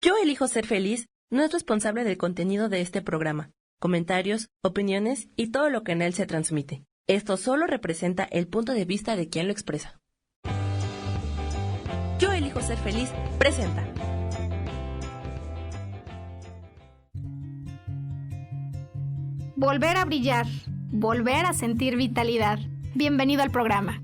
Yo elijo ser feliz no es responsable del contenido de este programa, comentarios, opiniones y todo lo que en él se transmite. Esto solo representa el punto de vista de quien lo expresa. Yo elijo ser feliz presenta. Volver a brillar, volver a sentir vitalidad. Bienvenido al programa.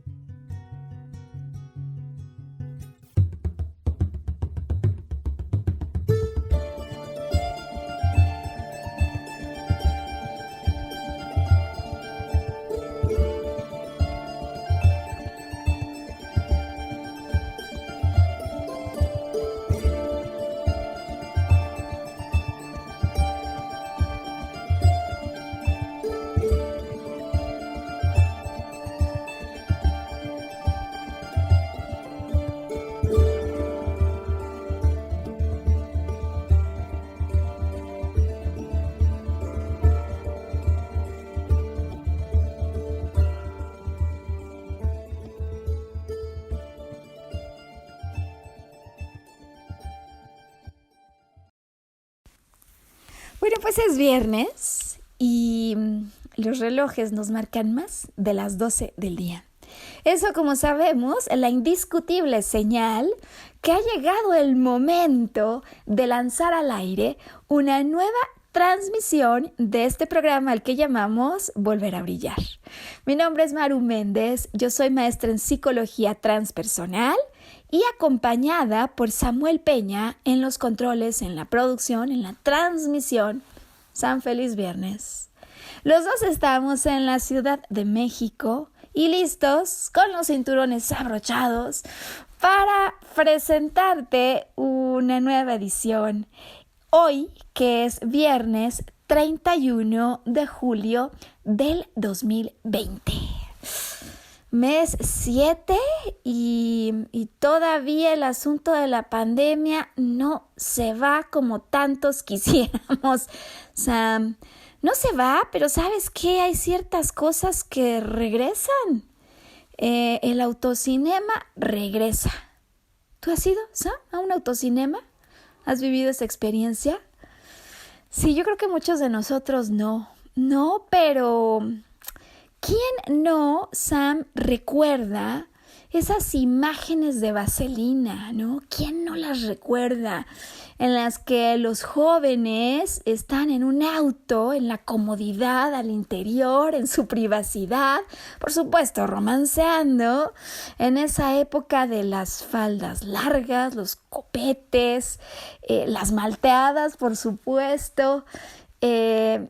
Bueno, pues es viernes y los relojes nos marcan más de las 12 del día. Eso, como sabemos, es la indiscutible señal que ha llegado el momento de lanzar al aire una nueva transmisión de este programa al que llamamos Volver a Brillar. Mi nombre es Maru Méndez, yo soy maestra en psicología transpersonal y acompañada por Samuel Peña en los controles, en la producción, en la transmisión. San feliz viernes. Los dos estamos en la Ciudad de México y listos con los cinturones abrochados para presentarte una nueva edición. Hoy, que es viernes 31 de julio del 2020. Mes 7 y todavía el asunto de la pandemia no se va como tantos quisiéramos, Sam. No se va, pero ¿sabes qué? Hay ciertas cosas que regresan. El autocinema regresa. ¿Tú has ido, Sam, a un autocinema? ¿Has vivido esa experiencia? Sí, yo creo que muchos de nosotros no. No, pero ¿quién no, Sam, recuerda esas imágenes de vaselina, ¿no? ¿Quién no las recuerda? En las que los jóvenes están en un auto, en la comodidad, al interior, en su privacidad, por supuesto, romanceando, en esa época de las faldas largas, los copetes, las malteadas, por supuesto.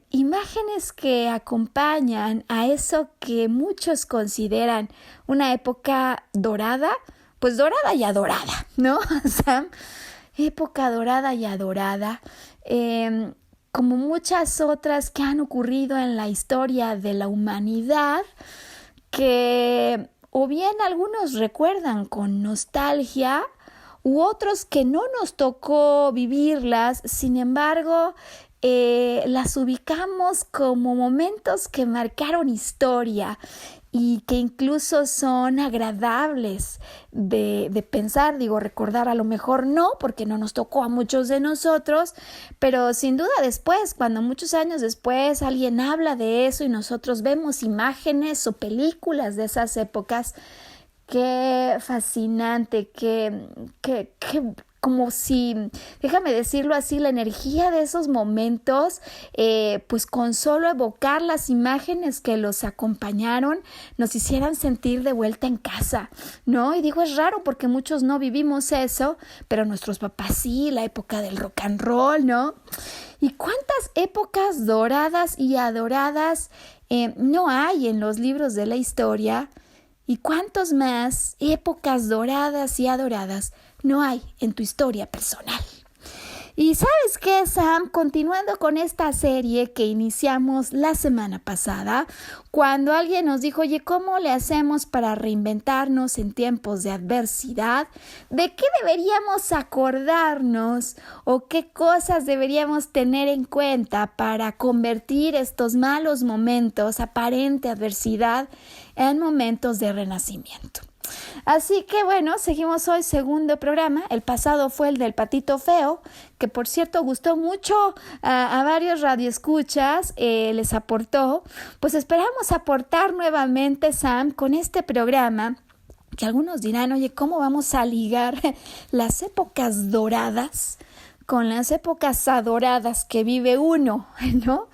Imágenes que acompañan a eso que muchos consideran una época dorada, pues dorada y adorada, ¿no? O sea, época dorada y adorada, como muchas otras que han ocurrido en la historia de la humanidad, que o bien algunos recuerdan con nostalgia, u otros que no nos tocó vivirlas, sin embargo, las ubicamos como momentos que marcaron historia y que incluso son agradables de pensar, recordar a lo mejor no, porque no nos tocó a muchos de nosotros, pero sin duda después, cuando muchos años después alguien habla de eso y nosotros vemos imágenes o películas de esas épocas, qué fascinante, qué como si, déjame decirlo así, la energía de esos momentos, pues con solo evocar las imágenes que los acompañaron, nos hicieran sentir de vuelta en casa, ¿no? Y digo, es raro porque muchos no vivimos eso, pero nuestros papás sí, la época del rock and roll, ¿no? ¿Y cuántas épocas doradas y adoradas no hay en los libros de la historia? ¿Y cuántos más épocas doradas y adoradas no hay en tu historia personal? Y ¿sabes qué, Sam? Continuando con esta serie que iniciamos la semana pasada, cuando alguien nos dijo, oye, ¿cómo le hacemos para reinventarnos en tiempos de adversidad? ¿De qué deberíamos acordarnos o qué cosas deberíamos tener en cuenta para convertir estos malos momentos, aparente adversidad, en momentos de renacimiento? Así que bueno, seguimos hoy segundo programa. El pasado fue el del Patito Feo, que por cierto gustó mucho a varios radioescuchas, les aportó. Pues esperamos aportar nuevamente, Sam, con este programa, que algunos dirán, oye, ¿cómo vamos a ligar las épocas doradas con las épocas adoradas que vive uno, ¿no?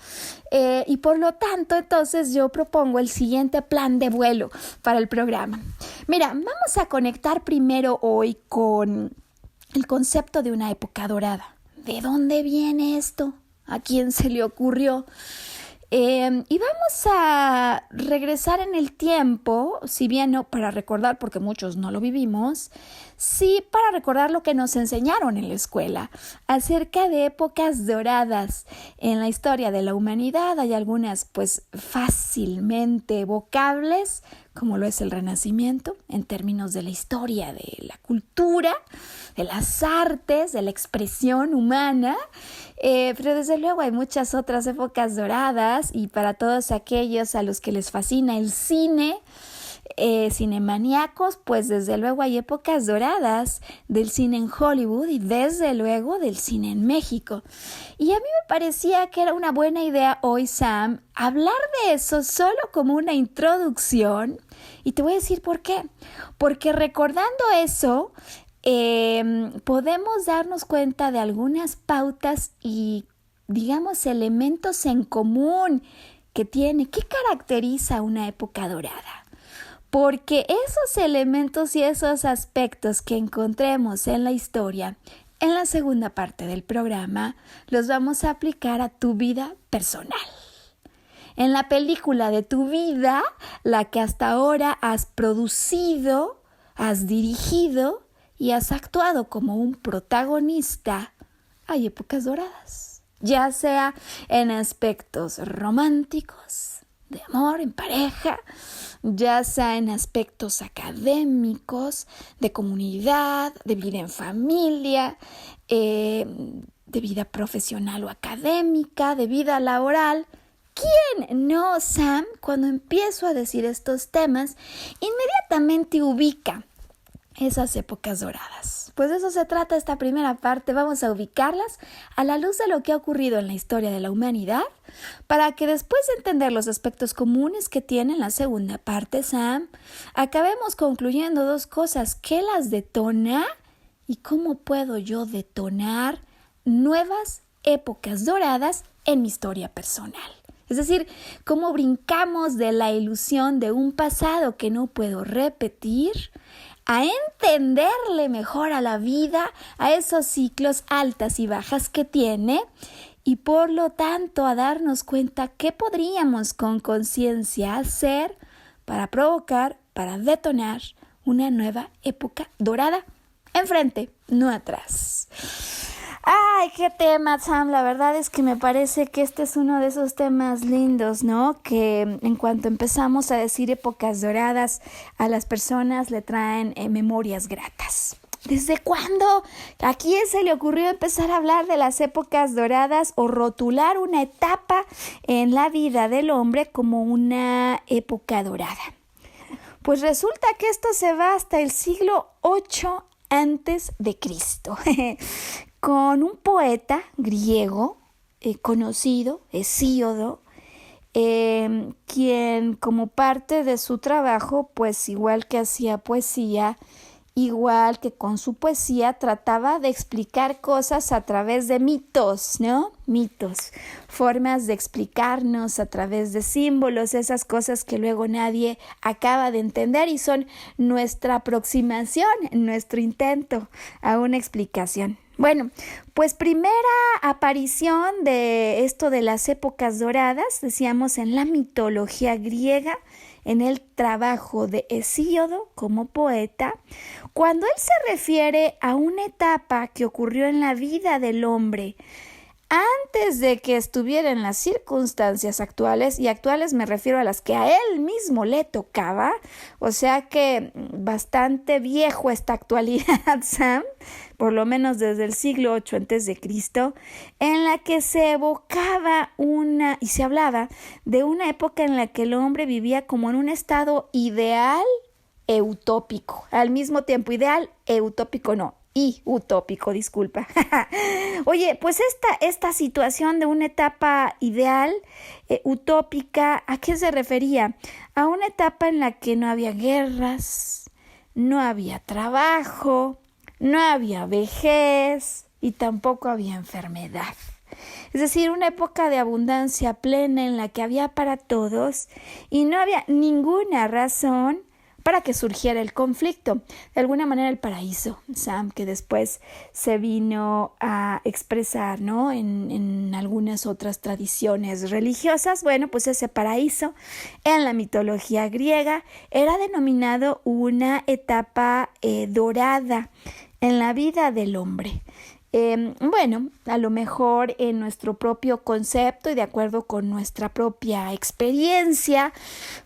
Y por lo tanto, entonces yo propongo el siguiente plan de vuelo para el programa. Mira, vamos a conectar primero hoy con el concepto de una época dorada. ¿De dónde viene esto? ¿A quién se le ocurrió? Y vamos a regresar en el tiempo, si bien no para recordar, porque muchos no lo vivimos, sí para recordar lo que nos enseñaron en la escuela acerca de épocas doradas en la historia de la humanidad. Hay algunas pues fácilmente evocables, como lo es el Renacimiento, en términos de la historia, de la cultura, de las artes, de la expresión humana, pero desde luego hay muchas otras épocas doradas, y para todos aquellos a los que les fascina el cine, cinemaníacos, pues desde luego hay épocas doradas del cine en Hollywood y desde luego del cine en México. Y a mí me parecía que era una buena idea hoy, Sam, hablar de eso solo como una introducción, y te voy a decir por qué. Porque recordando eso, podemos darnos cuenta de algunas pautas y, digamos, elementos en común que tiene, que caracteriza una época dorada. Porque esos elementos y esos aspectos que encontremos en la historia, en la segunda parte del programa, los vamos a aplicar a tu vida personal. En la película de tu vida, la que hasta ahora has producido, has dirigido y has actuado como un protagonista, hay épocas doradas, ya sea en aspectos románticos, de amor, en pareja, ya sea en aspectos académicos, de comunidad, de vida en familia, de vida profesional o académica, de vida laboral. ¿Quién no, Sam, cuando empiezo a decir estos temas, inmediatamente ubica esas épocas doradas? Pues de eso se trata esta primera parte. Vamos a ubicarlas a la luz de lo que ha ocurrido en la historia de la humanidad, para que después de entender los aspectos comunes que tiene la segunda parte, Sam, acabemos concluyendo dos cosas: ¿qué las detona y cómo puedo yo detonar nuevas épocas doradas en mi historia personal? Es decir, cómo brincamos de la ilusión de un pasado que no puedo repetir a entenderle mejor a la vida, a esos ciclos altas y bajas que tiene, y por lo tanto a darnos cuenta qué podríamos con conciencia hacer para provocar, para detonar una nueva época dorada enfrente, no atrás. ¡Ay, qué tema, Sam! La verdad es que me parece que este es uno de esos temas lindos, ¿no? Que en cuanto empezamos a decir épocas doradas, a las personas le traen memorias gratas. ¿Desde cuándo a quién se le ocurrió empezar a hablar de las épocas doradas o rotular una etapa en la vida del hombre como una época dorada? Pues resulta que esto se va hasta el siglo VIII antes de Cristo, con un poeta griego conocido, Hesíodo, quien como parte de su trabajo, pues igual que hacía poesía, igual que con su poesía trataba de explicar cosas a través de mitos, ¿no? Mitos, formas de explicarnos a través de símbolos, esas cosas que luego nadie acaba de entender y son nuestra aproximación, nuestro intento a una explicación. Bueno, pues primera aparición de esto de las épocas doradas, decíamos, en la mitología griega, en el trabajo de Hesíodo como poeta, cuando él se refiere a una etapa que ocurrió en la vida del hombre antes de que estuviera en las circunstancias actuales, y actuales me refiero a las que a él mismo le tocaba, o sea que bastante viejo esta actualidad, Sam, por lo menos desde el siglo VIII antes de Cristo, en la que se evocaba y se hablaba de una época en la que el hombre vivía como en un estado ideal e utópico. Al mismo tiempo, ideal e utópico no. Y utópico, disculpa. Oye, pues esta situación de una etapa ideal, utópica, ¿a qué se refería? A una etapa en la que no había guerras, no había trabajo, no había vejez y tampoco había enfermedad. Es decir, una época de abundancia plena en la que había para todos y no había ninguna razón para que surgiera el conflicto. De alguna manera el paraíso, Sam, que después se vino a expresar, ¿no? en algunas otras tradiciones religiosas. Bueno, pues ese paraíso en la mitología griega era denominado una etapa dorada en la vida del hombre. Bueno, a lo mejor en nuestro propio concepto y de acuerdo con nuestra propia experiencia,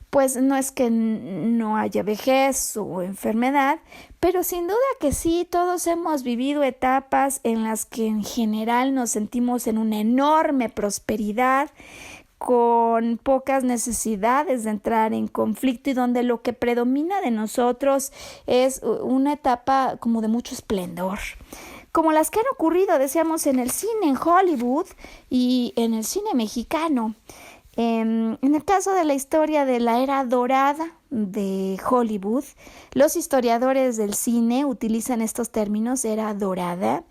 pues no es que no haya vejez o enfermedad, pero sin duda que sí, todos hemos vivido etapas en las que en general nos sentimos en una enorme prosperidad, con pocas necesidades de entrar en conflicto y donde lo que predomina de nosotros es una etapa como de mucho esplendor. Como las que han ocurrido, decíamos, en el cine, en Hollywood y en el cine mexicano. En el caso de la historia de la era dorada de Hollywood, los historiadores del cine utilizan estos términos, era dorada,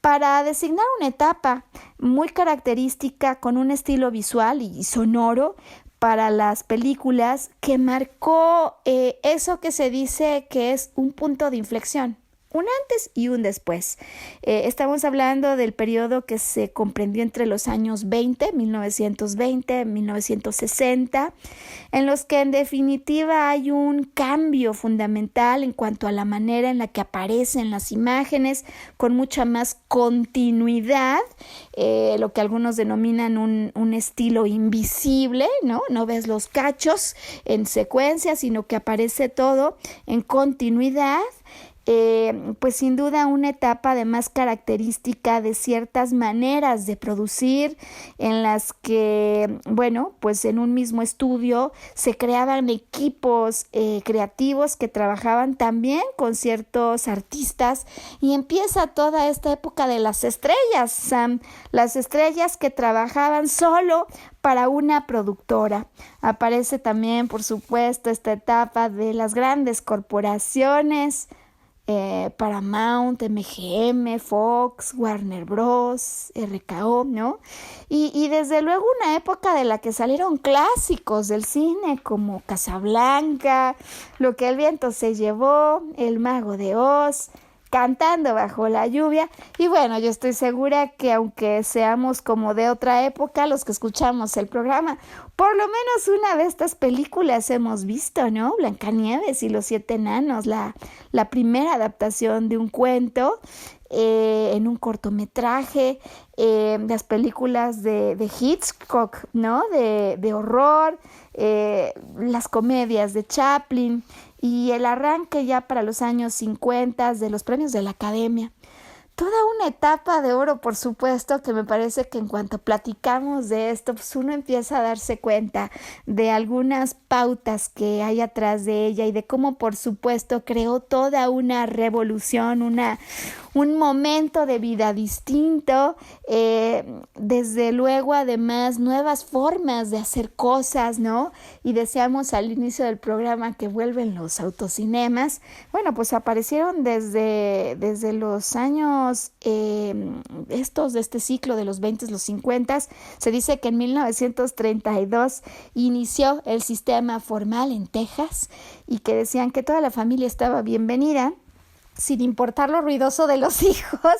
para designar una etapa muy característica con un estilo visual y sonoro para las películas que marcó eso que se dice que es un punto de inflexión. Un antes y un después. Estamos hablando del periodo que se comprendió entre los años 1920, 1960, en los que en definitiva hay un cambio fundamental en cuanto a la manera en la que aparecen las imágenes, con mucha más continuidad, lo que algunos denominan un estilo invisible, ¿no? No ves los cachos en secuencia, sino que aparece todo en continuidad. Pues sin duda una etapa además característica de ciertas maneras de producir en las que, bueno, pues en un mismo estudio se creaban equipos creativos que trabajaban también con ciertos artistas y empieza toda esta época de las estrellas, Sam, las estrellas que trabajaban solo para una productora. Aparece también, por supuesto, esta etapa de las grandes corporaciones, Paramount, MGM, Fox, Warner Bros, RKO, ¿no? Y desde luego una época de la que salieron clásicos del cine como Casablanca, Lo que el viento se llevó, El mago de Oz, Cantando bajo la lluvia. Y bueno, yo estoy segura que aunque seamos como de otra época, los que escuchamos el programa, por lo menos una de estas películas hemos visto, ¿no? Blancanieves y los 7 enanos, la primera adaptación de un cuento en un cortometraje, las películas de Hitchcock, ¿no? De horror, las comedias de Chaplin y el arranque ya para los años 50 de los premios de la Academia. Toda una etapa de oro, por supuesto, que me parece que en cuanto platicamos de esto, pues uno empieza a darse cuenta de algunas pautas que hay atrás de ella y de cómo, por supuesto, creó toda una revolución, un momento de vida distinto, desde luego además nuevas formas de hacer cosas, ¿no? Y decíamos al inicio del programa que vuelven los autocinemas. Bueno, pues aparecieron desde los años estos de este ciclo de los 20, los 50. Se dice que en 1932 inició el sistema formal en Texas y que decían que toda la familia estaba bienvenida, sin importar lo ruidoso de los hijos.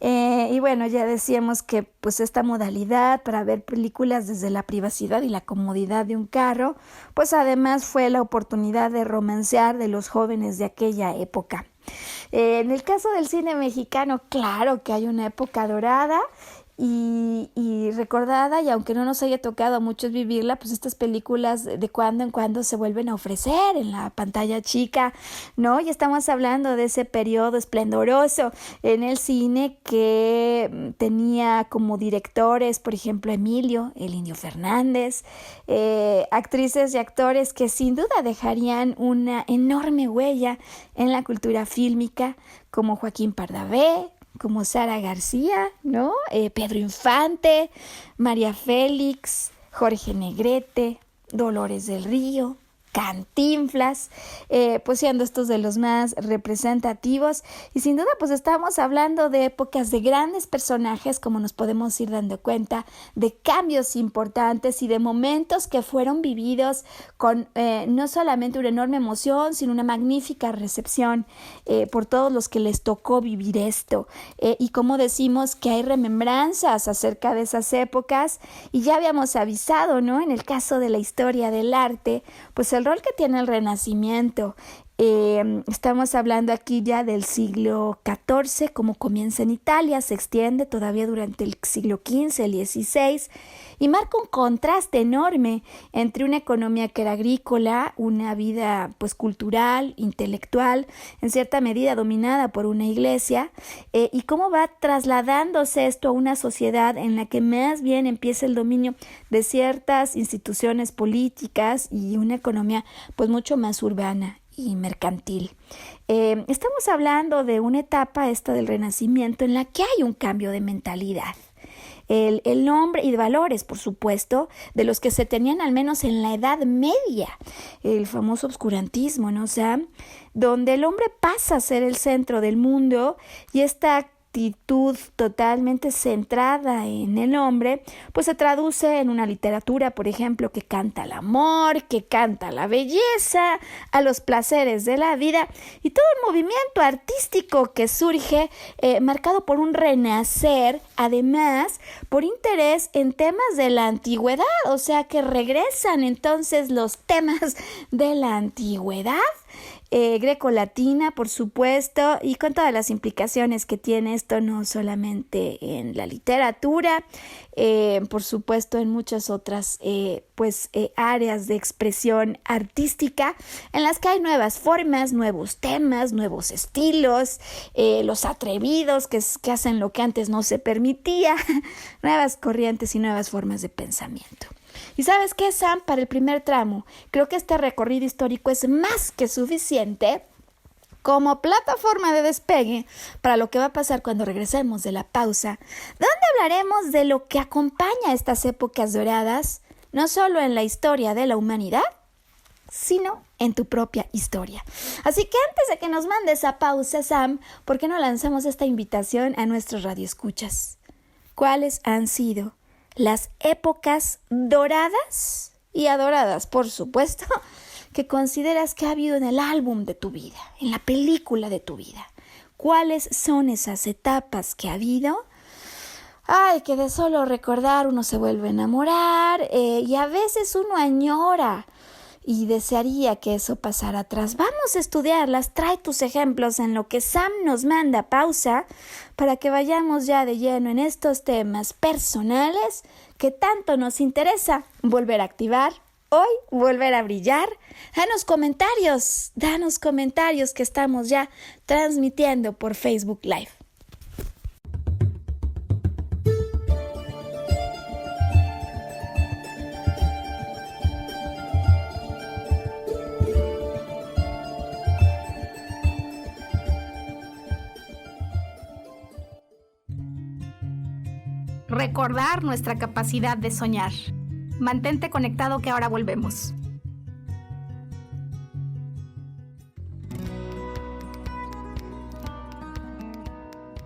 Y bueno, ya decíamos que pues esta modalidad para ver películas desde la privacidad y la comodidad de un carro, pues además fue la oportunidad de romancear de los jóvenes de aquella época. En el caso del cine mexicano, claro que hay una época dorada y recordada, y aunque no nos haya tocado a muchos vivirla, pues estas películas de cuando en cuando se vuelven a ofrecer en la pantalla chica, ¿no? Y estamos hablando de ese periodo esplendoroso en el cine que tenía como directores, por ejemplo, Emilio, el Indio Fernández, actrices y actores que sin duda dejarían una enorme huella en la cultura fílmica, como Joaquín Pardavé, como Sara García, ¿no? Pedro Infante, María Félix, Jorge Negrete, Dolores del Río, Cantinflas, pues siendo estos de los más representativos, y sin duda pues estamos hablando de épocas de grandes personajes, como nos podemos ir dando cuenta, de cambios importantes y de momentos que fueron vividos con no solamente una enorme emoción, sino una magnífica recepción por todos los que les tocó vivir esto, y como decimos que hay remembranzas acerca de esas épocas, y ya habíamos avisado, ¿no? En el caso de la historia del arte, pues el rol que tiene el Renacimiento. Estamos hablando aquí ya del siglo XIV, como comienza en Italia, se extiende todavía durante el siglo XV, el XVI, y marca un contraste enorme entre una economía que era agrícola, una vida pues cultural, intelectual, en cierta medida dominada por una iglesia, y cómo va trasladándose esto a una sociedad en la que más bien empieza el dominio de ciertas instituciones políticas y una economía pues mucho más urbana y mercantil. Estamos hablando de una etapa esta del Renacimiento en la que hay un cambio de mentalidad. El nombre y de valores, por supuesto, de los que se tenían al menos en la Edad Media, el famoso obscurantismo, ¿no? O sea, donde el hombre pasa a ser el centro del mundo, y esta actitud totalmente centrada en el hombre, pues se traduce en una literatura, por ejemplo, que canta al amor, que canta a la belleza, a los placeres de la vida, y todo un movimiento artístico que surge marcado por un renacer, además por interés en temas de la antigüedad, o sea que regresan entonces los temas de la antigüedad, greco-latina, por supuesto, y con todas las implicaciones que tiene esto, no solamente en la literatura, por supuesto en muchas otras áreas de expresión artística, en las que hay nuevas formas, nuevos temas, nuevos estilos, los atrevidos que hacen lo que antes no se permitía, nuevas corrientes y nuevas formas de pensamiento. ¿Y sabes qué, Sam? Para el primer tramo, creo que este recorrido histórico es más que suficiente como plataforma de despegue para lo que va a pasar cuando regresemos de la pausa, donde hablaremos de lo que acompaña estas épocas doradas, no solo en la historia de la humanidad, sino en tu propia historia. Así que antes de que nos mandes a pausa, Sam, ¿por qué no lanzamos esta invitación a nuestros radioescuchas? ¿Cuáles han sido las épocas doradas y adoradas, por supuesto, que consideras que ha habido en el álbum de tu vida, en la película de tu vida? ¿Cuáles son esas etapas que ha habido? Ay, que de solo recordar uno se vuelve a enamorar, y a veces uno añora y desearía que eso pasara atrás. Vamos a estudiarlas, trae tus ejemplos en lo que Sam nos manda pausa para que vayamos ya de lleno en estos temas personales que tanto nos interesa volver a activar, hoy volver a brillar. Danos comentarios que estamos ya transmitiendo por Facebook Live. Recordar nuestra capacidad de soñar. Mantente conectado que ahora volvemos.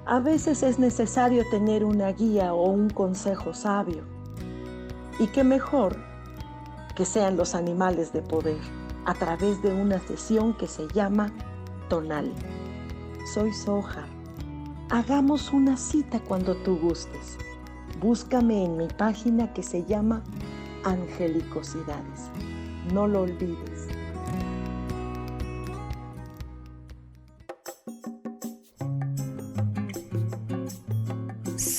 A veces es necesario tener una guía o un consejo sabio. Y qué mejor que sean los animales de poder a través de una sesión que se llama Tonal. Soy Sohar. Hagamos una cita cuando tú gustes. Búscame en mi página que se llama Angelicosidades. No lo olvides.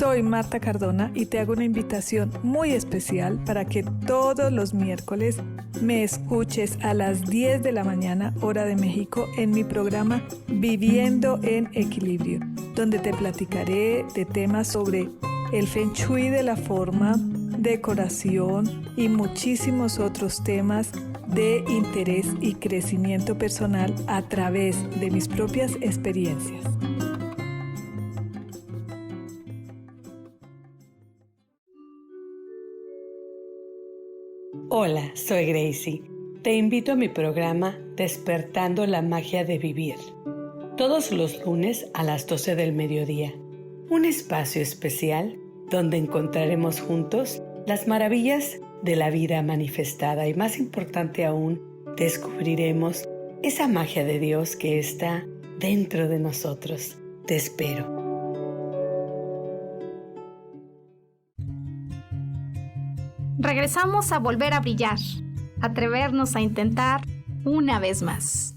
Soy Marta Cardona y te hago una invitación muy especial para que todos los miércoles me escuches a las 10 de la mañana, hora de México, en mi programa Viviendo en Equilibrio, donde te platicaré de temas sobre el Feng Shui de la forma, decoración y muchísimos otros temas de interés y crecimiento personal a través de mis propias experiencias. Hola, soy Gracie. Te invito a mi programa Despertando la Magia de Vivir, todos los lunes a las 12 del mediodía. Un espacio especial donde encontraremos juntos las maravillas de la vida manifestada y, más importante aún, descubriremos esa magia de Dios que está dentro de nosotros. Te espero. Regresamos a volver a brillar, atrevernos a intentar una vez más.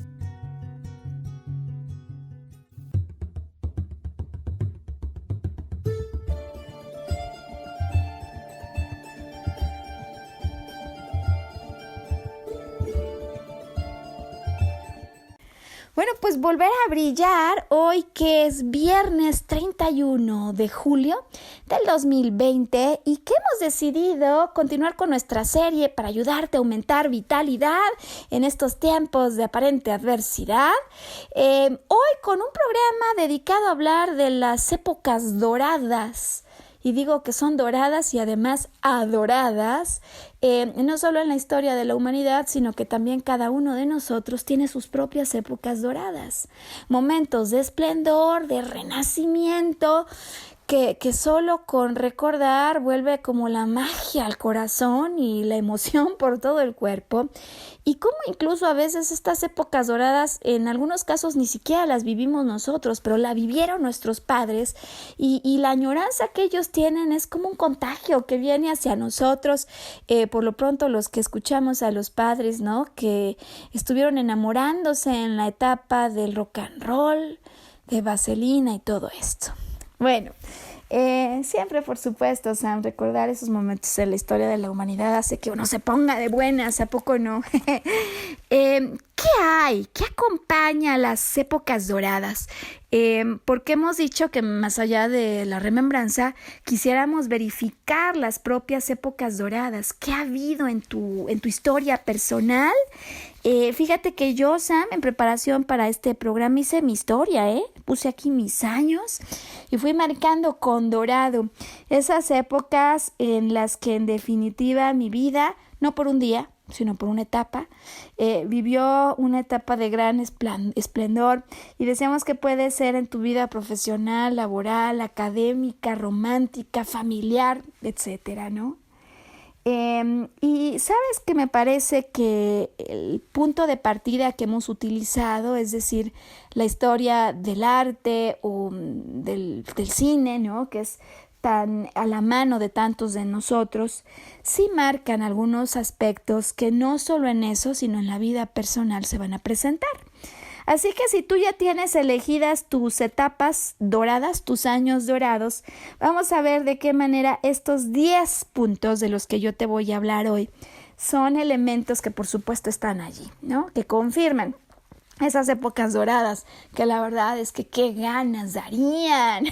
Bueno, pues volver a brillar hoy que es viernes 31 de julio del 2020 y que hemos decidido continuar con nuestra serie para ayudarte a aumentar vitalidad en estos tiempos de aparente adversidad. Hoy con un programa dedicado a hablar de las épocas doradas. Y digo que son doradas y además adoradas, no solo en la historia de la humanidad, sino que también cada uno de nosotros tiene sus propias épocas doradas. Momentos de esplendor, de renacimiento, que solo con recordar vuelve como la magia al corazón y la emoción por todo el cuerpo. Y como incluso a veces estas épocas doradas, en algunos casos ni siquiera las vivimos nosotros, pero la vivieron nuestros padres y la añoranza que ellos tienen es como un contagio que viene hacia nosotros. Por lo pronto los que escuchamos a los padres, ¿no?, que estuvieron enamorándose en la etapa del rock and roll, de Vaselina y todo esto. Bueno, siempre, por supuesto, Sam, recordar esos momentos en la historia de la humanidad hace que uno se ponga de buenas, ¿a poco no? ¿Qué hay? ¿Qué acompaña a las épocas doradas? Porque hemos dicho que más allá de la remembranza, quisiéramos verificar las propias épocas doradas. ¿Qué ha habido en tu historia personal? Fíjate que yo, Sam, en preparación para este programa hice mi historia, puse aquí mis años y fui marcando con dorado esas épocas en las que en definitiva mi vida, no por un día, sino por una etapa, vivió una etapa de gran esplendor y decíamos que puede ser en tu vida profesional, laboral, académica, romántica, familiar, etcétera, ¿no? Y sabes que me parece que el punto de partida que hemos utilizado, es decir, la historia del arte o del cine, ¿no?, que es tan a la mano de tantos de nosotros, sí marcan algunos aspectos que no solo en eso, sino en la vida personal se van a presentar. Así que si tú ya tienes elegidas tus etapas doradas, tus años dorados, vamos a ver de qué manera estos 10 puntos de los que yo te voy a hablar hoy son elementos que por supuesto están allí, ¿no?, que confirman esas épocas doradas, que la verdad es que qué ganas darían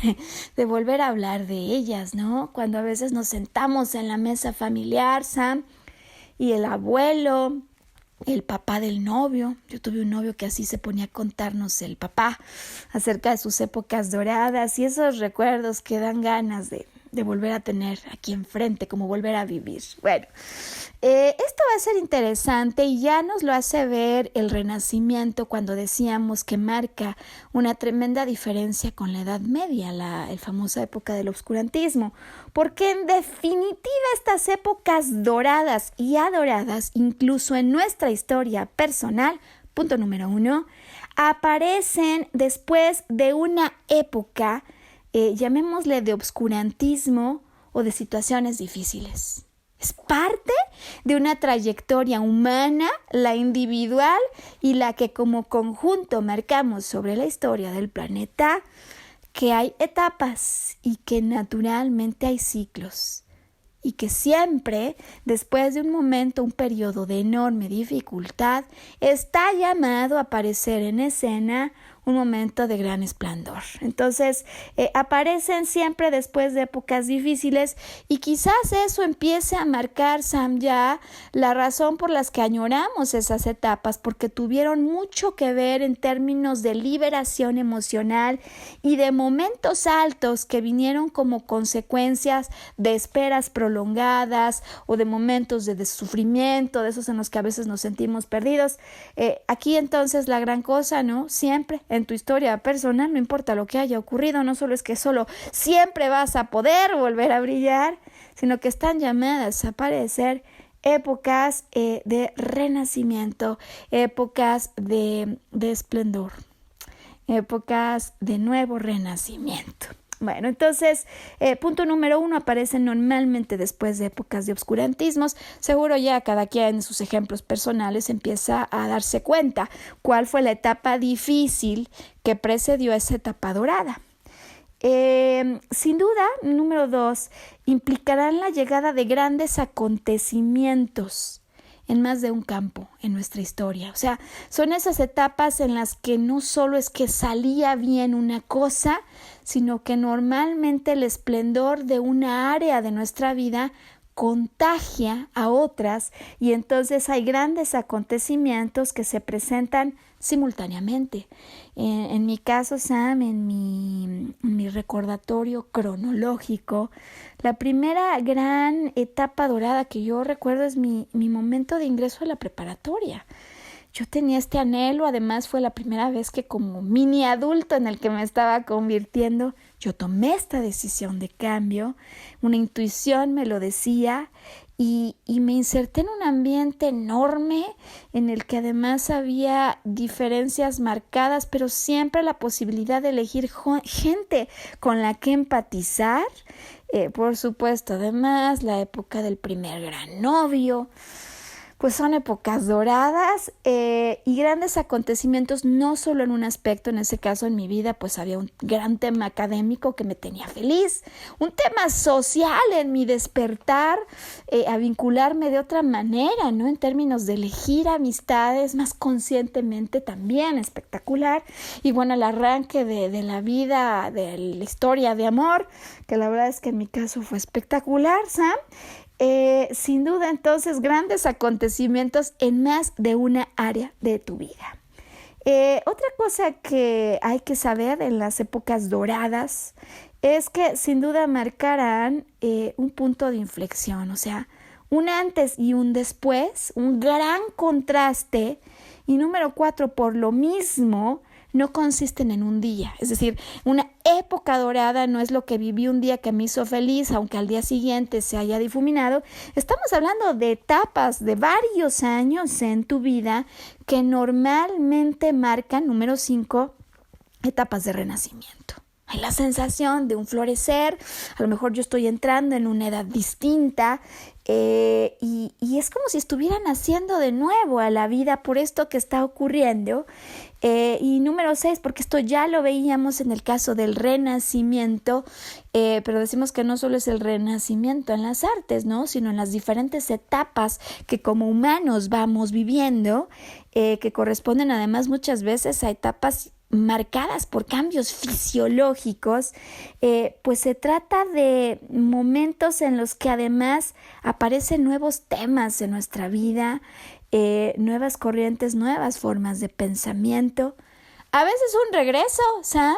de volver a hablar de ellas, ¿no? Cuando a veces nos sentamos en la mesa familiar, Sam, y el abuelo, el papá del novio, yo tuve un novio que así se ponía a contarnos el papá acerca de sus épocas doradas y esos recuerdos que dan ganas de volver a tener aquí enfrente, como volver a vivir. Bueno, esto va a ser interesante y ya nos lo hace ver el Renacimiento cuando decíamos que marca una tremenda diferencia con la Edad Media, la famosa época del oscurantismo, porque en definitiva estas épocas doradas y adoradas, incluso en nuestra historia personal, punto número 1, aparecen después de una época llamémosle de obscurantismo o de situaciones difíciles. Es parte de una trayectoria humana, la individual y la que como conjunto marcamos sobre la historia del planeta, que hay etapas y que naturalmente hay ciclos. Y que siempre, después de un momento, un periodo de enorme dificultad, está llamado a aparecer en escena un momento de gran esplendor. Entonces, aparecen siempre después de épocas difíciles y quizás eso empiece a marcar, Sam, ya la razón por las que añoramos esas etapas, porque tuvieron mucho que ver en términos de liberación emocional y de momentos altos que vinieron como consecuencias de esperas prolongadas o de momentos de sufrimiento, de esos en los que a veces nos sentimos perdidos. Aquí entonces la gran cosa, ¿no? Siempre en tu historia personal, no importa lo que haya ocurrido, no solo es que solo siempre vas a poder volver a brillar, sino que están llamadas a aparecer épocas de renacimiento, épocas de esplendor, épocas de nuevo renacimiento. Bueno, entonces, punto número 1, aparecen normalmente después de épocas de obscurantismos. Seguro ya cada quien en sus ejemplos personales empieza a darse cuenta cuál fue la etapa difícil que precedió a esa etapa dorada. Sin duda, número 2, implicarán la llegada de grandes acontecimientos en más de un campo en nuestra historia. O sea, son esas etapas en las que no solo es que salía bien una cosa, sino que normalmente el esplendor de una área de nuestra vida contagia a otras y entonces hay grandes acontecimientos que se presentan simultáneamente. En mi caso, Sam, en mi recordatorio cronológico, la primera gran etapa dorada que yo recuerdo es mi momento de ingreso a la preparatoria. Yo tenía este anhelo, además fue la primera vez que como mini adulto en el que me estaba convirtiendo, yo tomé esta decisión de cambio, una intuición me lo decía y me inserté en un ambiente enorme en el que además había diferencias marcadas, pero siempre la posibilidad de elegir gente con la que empatizar. Por supuesto, además, la época del primer gran novio. Pues son épocas doradas y grandes acontecimientos, no solo en un aspecto, en ese caso en mi vida, pues había un gran tema académico que me tenía feliz, un tema social en mi despertar, a vincularme de otra manera, ¿no? En términos de elegir amistades más conscientemente también, espectacular. Y bueno, el arranque de la vida, de la historia de amor, que la verdad es que en mi caso fue espectacular, Sam. Sin duda, entonces, grandes acontecimientos en más de una área de tu vida. Otra cosa que hay que saber en las épocas doradas es que sin duda marcarán un punto de inflexión, o sea, un antes y un después, un gran contraste. Y número 4, por lo mismo, no consisten en un día. Es decir, una época dorada no es lo que viví un día que me hizo feliz, aunque al día siguiente se haya difuminado. Estamos hablando de etapas de varios años en tu vida que normalmente marcan, número 5, etapas de renacimiento. Hay la sensación de un florecer, a lo mejor yo estoy entrando en una edad distinta y es como si estuviera naciendo de nuevo a la vida por esto que está ocurriendo. Y número 6, porque esto ya lo veíamos en el caso del renacimiento, pero decimos que no solo es el renacimiento en las artes, ¿no? Sino en las diferentes etapas que como humanos vamos viviendo, que corresponden además muchas veces a etapas marcadas por cambios fisiológicos, pues se trata de momentos en los que además aparecen nuevos temas en nuestra vida, nuevas corrientes, nuevas formas de pensamiento. A veces un regreso, Sam.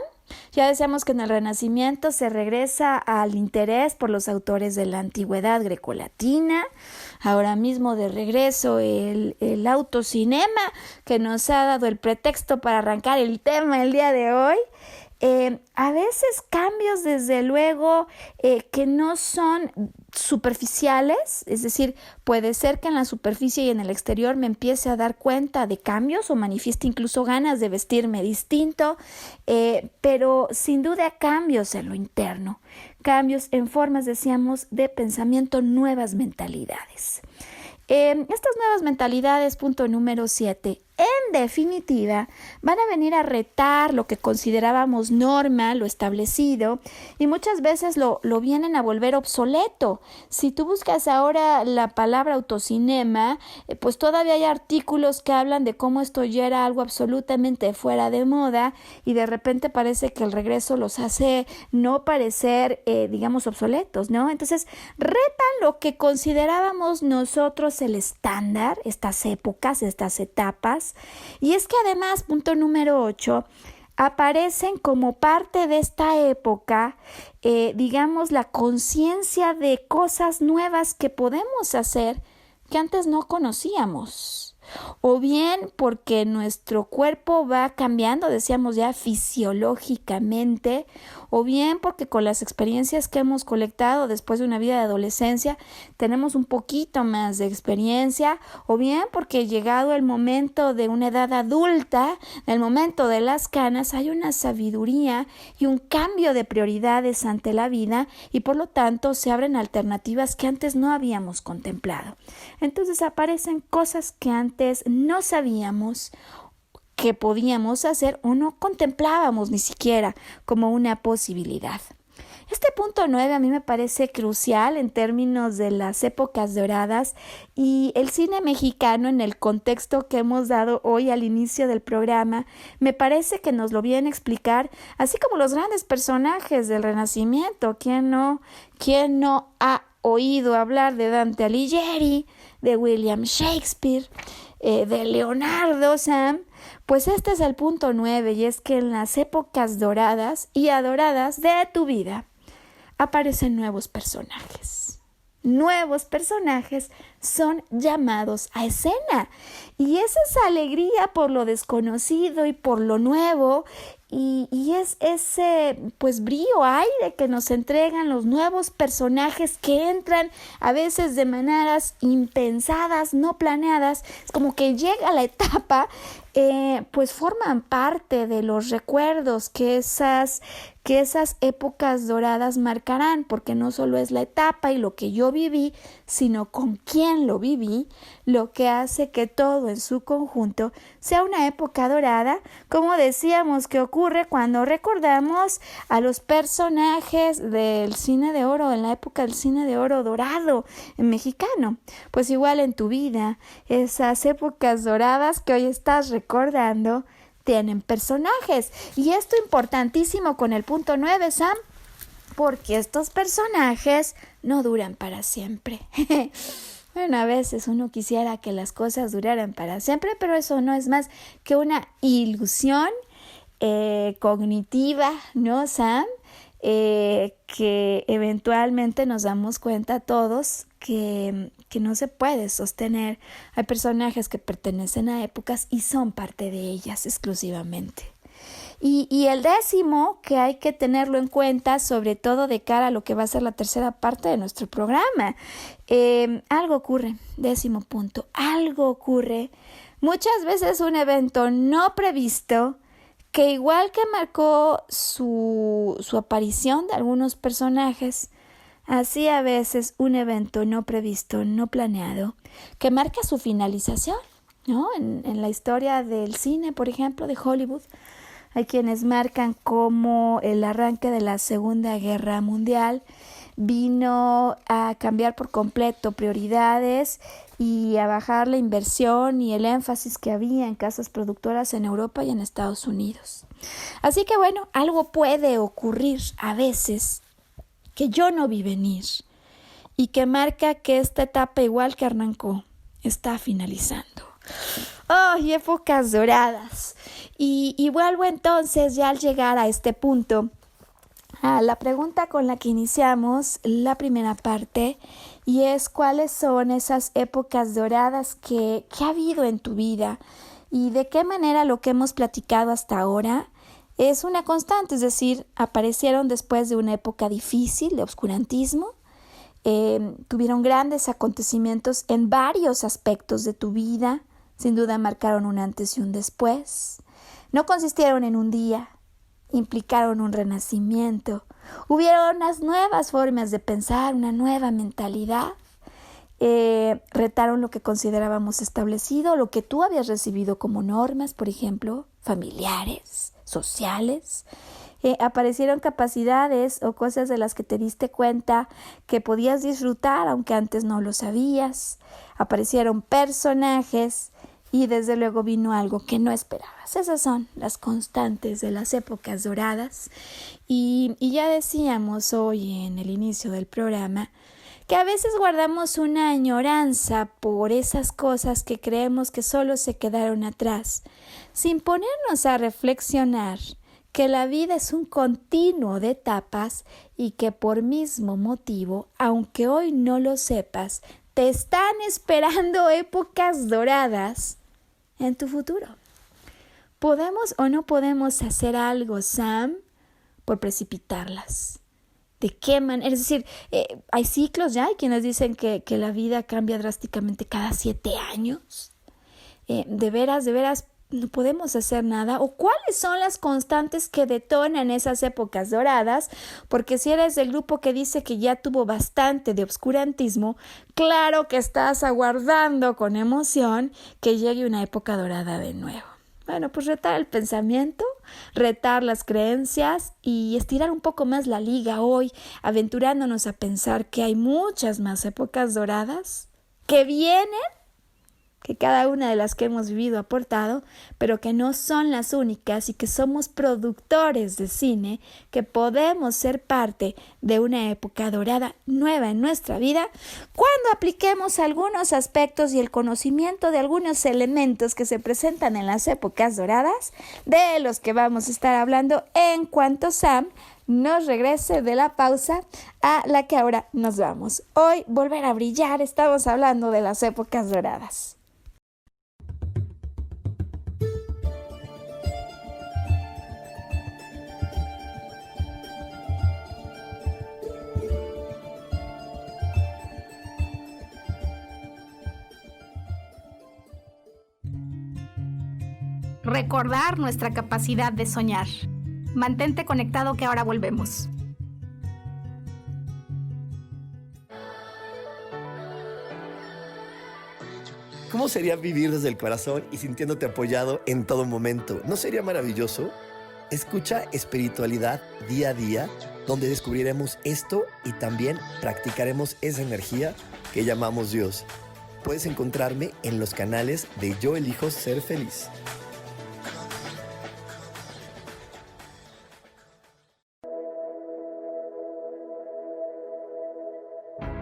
Ya decíamos que en el Renacimiento se regresa al interés por los autores de la antigüedad grecolatina. Ahora mismo de regreso el autocinema que nos ha dado el pretexto para arrancar el tema el día de hoy. A veces cambios desde luego que no son superficiales, es decir, puede ser que en la superficie y en el exterior me empiece a dar cuenta de cambios o manifieste incluso ganas de vestirme distinto, pero sin duda cambios en lo interno, cambios en formas, decíamos, de pensamiento, nuevas mentalidades. Estas nuevas mentalidades, punto número 7, en definitiva, van a venir a retar lo que considerábamos norma, lo establecido, y muchas veces lo vienen a volver obsoleto. Si tú buscas ahora la palabra autocinema, pues todavía hay artículos que hablan de cómo esto ya era algo absolutamente fuera de moda, y de repente parece que el regreso los hace no parecer, digamos, obsoletos, ¿no? Entonces, retan lo que considerábamos nosotros el estándar, estas épocas, estas etapas. Y es que además, punto número 8, aparecen como parte de esta época, digamos, la conciencia de cosas nuevas que podemos hacer que antes no conocíamos. O bien porque nuestro cuerpo va cambiando, decíamos ya, fisiológicamente, o bien porque con las experiencias que hemos colectado después de una vida de adolescencia tenemos un poquito más de experiencia, o bien porque llegado el momento de una edad adulta, el momento de las canas, hay una sabiduría y un cambio de prioridades ante la vida, y por lo tanto se abren alternativas que antes no habíamos contemplado. Entonces aparecen cosas que antes no sabíamos que podíamos hacer o no contemplábamos ni siquiera como una posibilidad. Este punto 9 a mí me parece crucial en términos de las épocas doradas, y el cine mexicano, en el contexto que hemos dado hoy al inicio del programa, me parece que nos lo viene a explicar, así como los grandes personajes del Renacimiento. ¿Quién no ha oído hablar de Dante Alighieri, de William Shakespeare, de Leonardo, Sam? Pues este es el punto 9, y es que en las épocas doradas y adoradas de tu vida aparecen nuevos personajes. Nuevos personajes son llamados a escena, y es esa alegría por lo desconocido y por lo nuevo, y es ese pues brío, aire que nos entregan los nuevos personajes que entran a veces de maneras impensadas, no planeadas. Es como que llega la etapa, pues forman parte de los recuerdos que esas épocas doradas marcarán, porque no solo es la etapa y lo que yo viví, sino con quién lo viví, lo que hace que todo en su conjunto sea una época dorada, como decíamos que ocurre cuando recordamos a los personajes del cine de oro, en la época del cine de oro dorado mexicano. Pues igual en tu vida, esas épocas doradas que hoy estás recordando tienen personajes. Y esto importantísimo con el punto 9, Sam, porque estos personajes no duran para siempre. Bueno, a veces uno quisiera que las cosas duraran para siempre, pero eso no es más que una ilusión cognitiva, ¿no, Sam? Que eventualmente nos damos cuenta todos que no se puede sostener. Hay personajes que pertenecen a épocas y son parte de ellas exclusivamente. Y el 10, que hay que tenerlo en cuenta, sobre todo de cara a lo que va a ser la tercera parte de nuestro programa. Algo ocurre, 10 punto, algo ocurre. Muchas veces un evento no previsto, que igual que marcó su aparición de algunos personajes, así a veces un evento no previsto, no planeado, que marca su finalización, ¿no? En la historia del cine, por ejemplo, de Hollywood, hay quienes marcan como el arranque de la Segunda Guerra Mundial vino a cambiar por completo prioridades y a bajar la inversión y el énfasis que había en casas productoras en Europa y en Estados Unidos. Así que bueno, algo puede ocurrir a veces que yo no vi venir y que marca que esta etapa, igual que arrancó, está finalizando. ¡Oh, y épocas doradas! Y vuelvo entonces, ya al llegar a este punto, a la pregunta con la que iniciamos la primera parte, y es: ¿cuáles son esas épocas doradas que ha habido en tu vida? Y de qué manera lo que hemos platicado hasta ahora es una constante, es decir, aparecieron después de una época difícil de obscurantismo, tuvieron grandes acontecimientos en varios aspectos de tu vida, sin duda marcaron un antes y un después, no consistieron en un día, implicaron un renacimiento, hubieron unas nuevas formas de pensar, una nueva mentalidad, retaron lo que considerábamos establecido, lo que tú habías recibido como normas, por ejemplo, familiares, sociales. Aparecieron capacidades o cosas de las que te diste cuenta que podías disfrutar aunque antes no lo sabías. Aparecieron personajes y desde luego vino algo que no esperabas. Esas son las constantes de las épocas doradas. Y ya decíamos hoy en el inicio del programa que a veces guardamos una añoranza por esas cosas que creemos que solo se quedaron atrás, sin ponernos a reflexionar que la vida es un continuo de etapas y que por mismo motivo, aunque hoy no lo sepas, te están esperando épocas doradas en tu futuro. ¿Podemos o no podemos hacer algo, Sam, por precipitarlas? ¿De qué manera? Es decir, hay ciclos ya, hay quienes dicen que la vida cambia drásticamente cada 7 años. De veras, no podemos hacer nada. ¿O cuáles son las constantes que detonan esas épocas doradas? Porque si eres del grupo que dice que ya tuvo bastante de obscurantismo, claro que estás aguardando con emoción que llegue una época dorada de nuevo. Bueno, pues retar el pensamiento, retar las creencias y estirar un poco más la liga hoy, aventurándonos a pensar que hay muchas más épocas doradas que vienen, que cada una de las que hemos vivido ha aportado, pero que no son las únicas y que somos productores de cine, que podemos ser parte de una época dorada nueva en nuestra vida cuando apliquemos algunos aspectos y el conocimiento de algunos elementos que se presentan en las épocas doradas, de los que vamos a estar hablando en cuanto Sam nos regrese de la pausa a la que ahora nos vamos. Hoy, volver a brillar, estamos hablando de las épocas doradas. Recordar nuestra capacidad de soñar. Mantente conectado que ahora volvemos. ¿Cómo sería vivir desde el corazón y sintiéndote apoyado en todo momento? ¿No sería maravilloso? Escucha Espiritualidad día a día, donde descubriremos esto y también practicaremos esa energía que llamamos Dios. Puedes encontrarme en los canales de Yo Elijo Ser Feliz.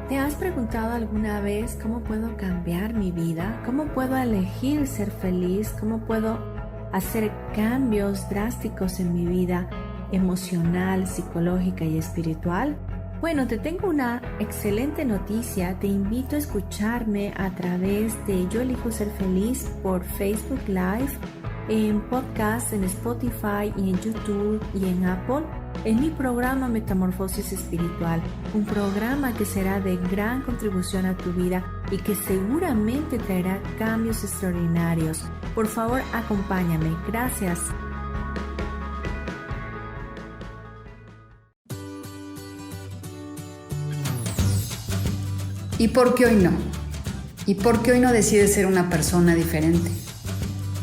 ¿Te has preguntado alguna vez cómo puedo cambiar mi vida? ¿Cómo puedo elegir ser feliz? ¿Cómo puedo hacer cambios drásticos en mi vida emocional, psicológica y espiritual? Bueno, te tengo una excelente noticia. Te invito a escucharme a través de Yo Elijo Ser Feliz por Facebook Live, en podcast, en Spotify y en YouTube y en Apple, en mi programa Metamorfosis Espiritual, un programa que será de gran contribución a tu vida y que seguramente traerá cambios extraordinarios. Por favor, acompáñame. Gracias. ¿Y por qué hoy no? ¿Y por qué hoy no decides ser una persona diferente?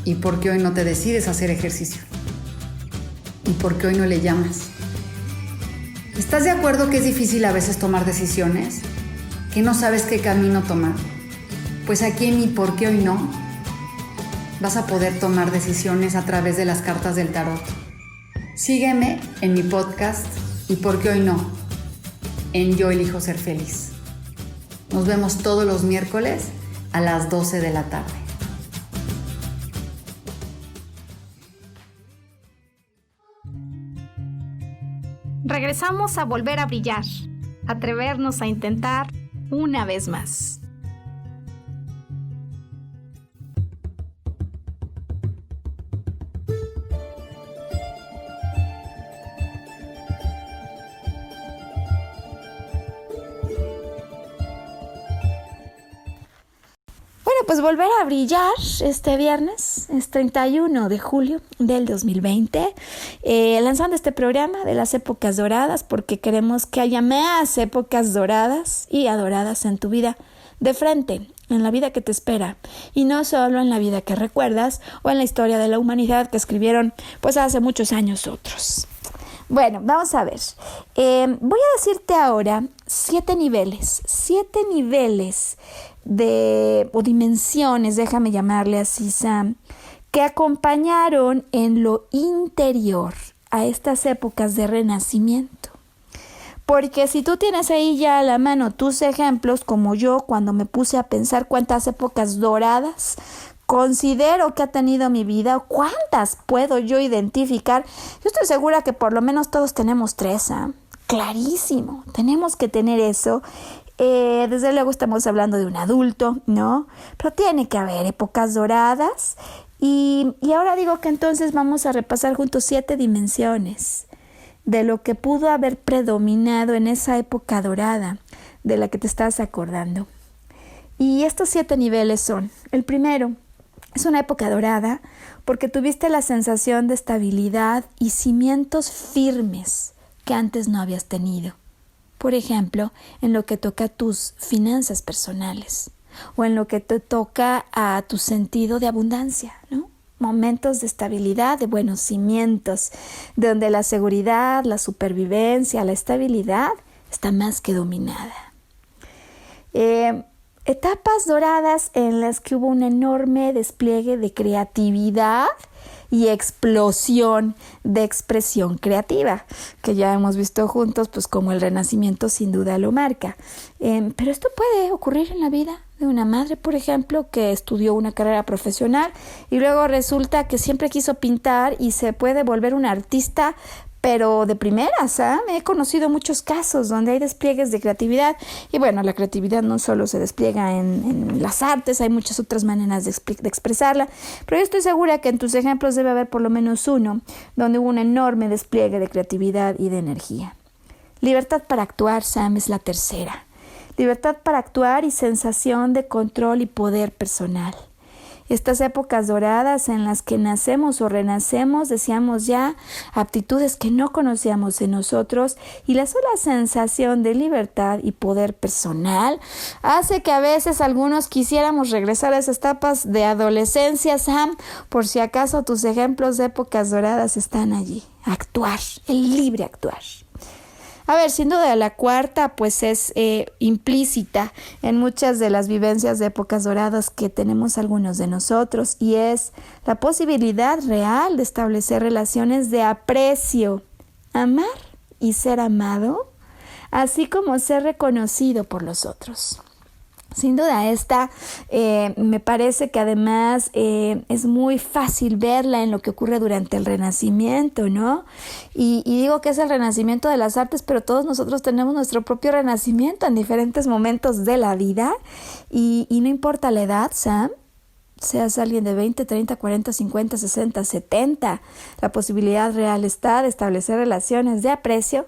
¿Y por qué hoy no te decides hacer ejercicio? ¿Y por qué hoy no le llamas? ¿Estás de acuerdo que es difícil a veces tomar decisiones? ¿Que no sabes qué camino tomar? Pues aquí en mi ¿por qué hoy no? Vas a poder tomar decisiones a través de las cartas del tarot. Sígueme en mi podcast ¿Y por qué hoy no? En Yo Elijo Ser Feliz. Nos vemos todos los miércoles a las 12 de la tarde. Regresamos a volver a brillar, atrevernos a intentar una vez más. Pues volver a brillar este viernes, es 31 de julio del 2020, lanzando este programa de las épocas doradas porque queremos que haya más épocas doradas y adoradas en tu vida de frente en la vida que te espera y no solo en la vida que recuerdas o en la historia de la humanidad que escribieron pues hace muchos años otros. Bueno, vamos a ver. Voy a decirte ahora 7 niveles o dimensiones, déjame llamarle así, Sam, que acompañaron en lo interior a estas épocas de renacimiento. Porque si tú tienes ahí ya a la mano tus ejemplos, como yo cuando me puse a pensar cuántas épocas doradas considero que ha tenido mi vida, cuántas puedo yo identificar, yo estoy segura que por lo menos todos tenemos 3, clarísimo, tenemos que tener eso. Desde luego estamos hablando de un adulto, ¿no? Pero tiene que haber épocas doradas y ahora digo que entonces vamos a repasar juntos 7 dimensiones de lo que pudo haber predominado en esa época dorada de la que te estás acordando. Y estos 7 niveles son: el primero, es una época dorada porque tuviste la sensación de estabilidad y cimientos firmes que antes no habías tenido. Por ejemplo, en lo que toca a tus finanzas personales o en lo que te toca a tu sentido de abundancia, ¿no? Momentos de estabilidad, de buenos cimientos, donde la seguridad, la supervivencia, la estabilidad está más que dominada. Etapas doradas en las que hubo un enorme despliegue de creatividad y explosión de expresión creativa, que ya hemos visto juntos, pues como el Renacimiento sin duda lo marca. Pero esto puede ocurrir en la vida de una madre, por ejemplo, que estudió una carrera profesional y luego resulta que siempre quiso pintar y se puede volver un artista, pero de primeras, he conocido muchos casos donde hay despliegues de creatividad. Y bueno, la creatividad no solo se despliega en las artes, hay muchas otras maneras de expresarla. Pero yo estoy segura que en tus ejemplos debe haber por lo menos uno donde hubo un enorme despliegue de creatividad y de energía. Libertad para actuar, Sam, es la tercera. Libertad para actuar y sensación de control y poder personal. Estas épocas doradas en las que nacemos o renacemos, deseamos ya aptitudes que no conocíamos en nosotros, y la sola sensación de libertad y poder personal hace que a veces algunos quisiéramos regresar a esas etapas de adolescencia, Sam, por si acaso tus ejemplos de épocas doradas están allí. Actuar, el libre actuar. A ver, sin duda la cuarta pues es implícita en muchas de las vivencias de épocas doradas que tenemos algunos de nosotros, y es la posibilidad real de establecer relaciones de aprecio, amar y ser amado, así como ser reconocido por los otros. Sin duda esta me parece que además es muy fácil verla en lo que ocurre durante el Renacimiento, ¿no? Y digo que es el renacimiento de las artes, pero todos nosotros tenemos nuestro propio renacimiento en diferentes momentos de la vida, y no importa la edad, Sam, seas alguien de 20, 30, 40, 50, 60, 70, la posibilidad real está de establecer relaciones de aprecio,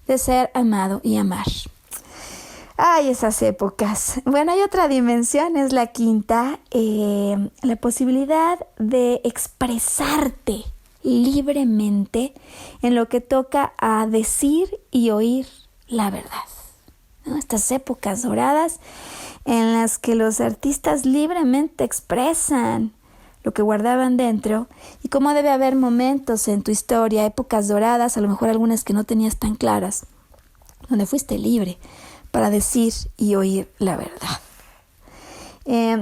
de ser amado y amar. Ay, esas épocas. Bueno, hay otra dimensión, es la quinta, la posibilidad de expresarte libremente en lo que toca a decir y oír la verdad, ¿no? Estas épocas doradas en las que los artistas libremente expresan lo que guardaban dentro, y cómo debe haber momentos en tu historia, épocas doradas, a lo mejor algunas que no tenías tan claras, donde fuiste libre para decir y oír la verdad.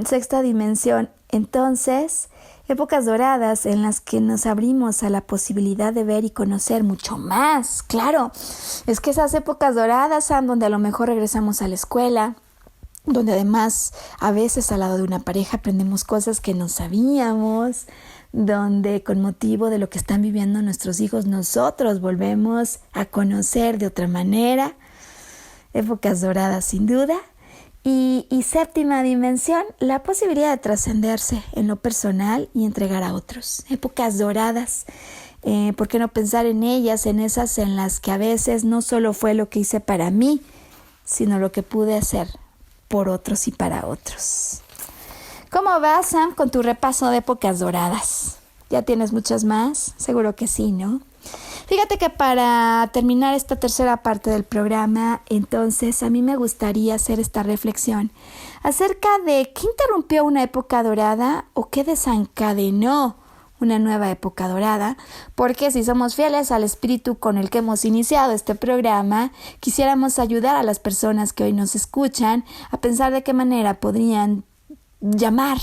Sexta dimensión, entonces, épocas doradas en las que nos abrimos a la posibilidad de ver y conocer mucho más. Claro, es que esas épocas doradas son donde a lo mejor regresamos a la escuela, donde además a veces al lado de una pareja aprendemos cosas que no sabíamos, donde con motivo de lo que están viviendo nuestros hijos nosotros volvemos a conocer de otra manera. Épocas doradas sin duda. Y séptima dimensión, la posibilidad de trascenderse en lo personal y entregar a otros. Épocas doradas, ¿por qué no pensar en ellas, en esas en las que a veces no solo fue lo que hice para mí, sino lo que pude hacer por otros y para otros? ¿Cómo vas, Sam, con tu repaso de épocas doradas? ¿Ya tienes muchas más? Seguro que sí, ¿no? Fíjate que para terminar esta tercera parte del programa, entonces a mí me gustaría hacer esta reflexión acerca de qué interrumpió una época dorada o qué desencadenó una nueva época dorada, porque si somos fieles al espíritu con el que hemos iniciado este programa, quisiéramos ayudar a las personas que hoy nos escuchan a pensar de qué manera podrían llamar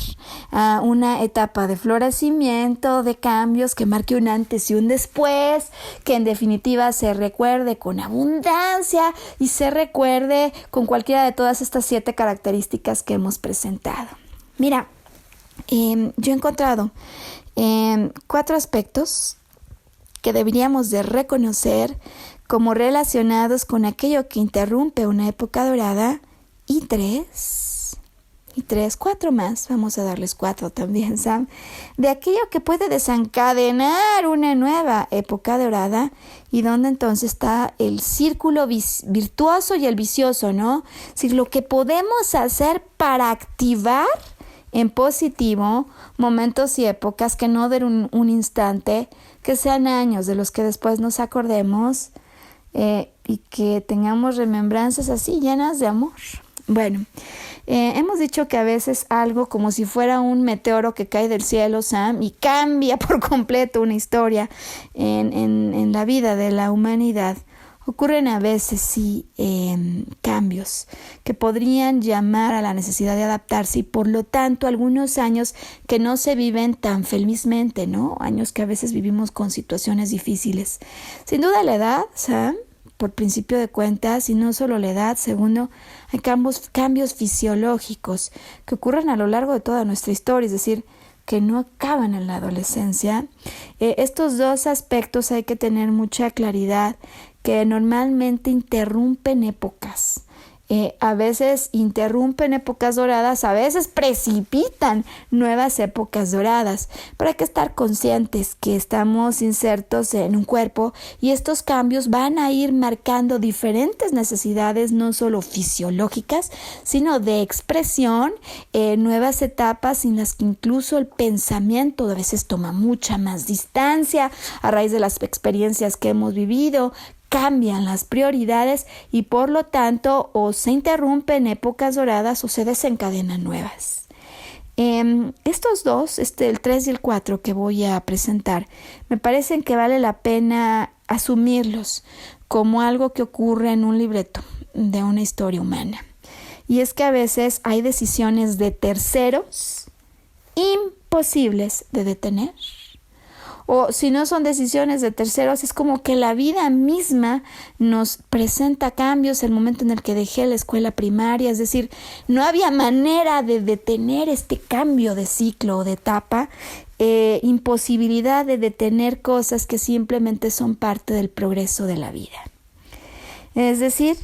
a una etapa de florecimiento, de cambios que marque un antes y un después, que en definitiva se recuerde con abundancia y se recuerde con cualquiera de todas estas 7 características que hemos presentado. Mira, yo he encontrado 4 aspectos que deberíamos de reconocer como relacionados con aquello que interrumpe una época dorada y 4 más, vamos a darles 4 también, Sam, de aquello que puede desencadenar una nueva época dorada y donde entonces está el círculo virtuoso y el vicioso, ¿no? Si lo que podemos hacer para activar en positivo momentos y épocas que no den un instante, que sean años de los que después nos acordemos y que tengamos remembranzas así llenas de amor. Bueno, hemos dicho que a veces algo como si fuera un meteoro que cae del cielo, Sam, y cambia por completo una historia en la vida de la humanidad. Ocurren a veces sí cambios que podrían llamar a la necesidad de adaptarse y por lo tanto algunos años que no se viven tan felizmente, ¿no? Años que a veces vivimos con situaciones difíciles. Sin duda la edad, Sam, por principio de cuentas, y no solo la edad, segundo, hay cambios fisiológicos que ocurren a lo largo de toda nuestra historia, es decir, que no acaban en la adolescencia. Estos 2 aspectos hay que tener mucha claridad, que normalmente interrumpen épocas. A veces interrumpen épocas doradas, a veces precipitan nuevas épocas doradas. Pero hay que estar conscientes que estamos insertos en un cuerpo y estos cambios van a ir marcando diferentes necesidades, no solo fisiológicas, sino de expresión, nuevas etapas en las que incluso el pensamiento a veces toma mucha más distancia a raíz de las experiencias que hemos vivido. Cambian las prioridades y por lo tanto o se interrumpen épocas doradas o se desencadenan nuevas. Estos 2, el 3 y el 4 que voy a presentar, me parecen que vale la pena asumirlos como algo que ocurre en un libreto de una historia humana. Y es que a veces hay decisiones de terceros imposibles de detener. O si no son decisiones de terceros, es como que la vida misma nos presenta cambios. El momento en el que dejé la escuela primaria, es decir, no había manera de detener este cambio de ciclo o de etapa, imposibilidad de detener cosas que simplemente son parte del progreso de la vida. Es decir,